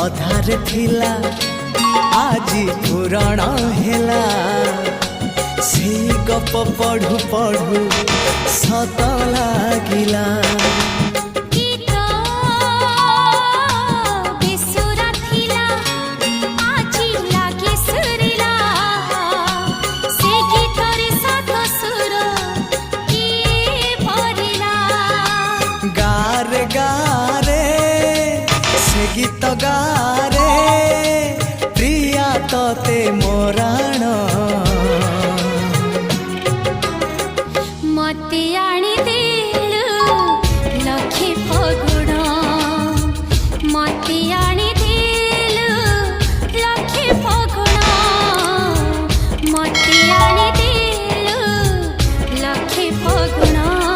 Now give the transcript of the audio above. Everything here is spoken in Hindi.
अधार थिला आजी पुराण हेला से गप पढ़ु पढ़ु सत लागिला गारे से गीत गारे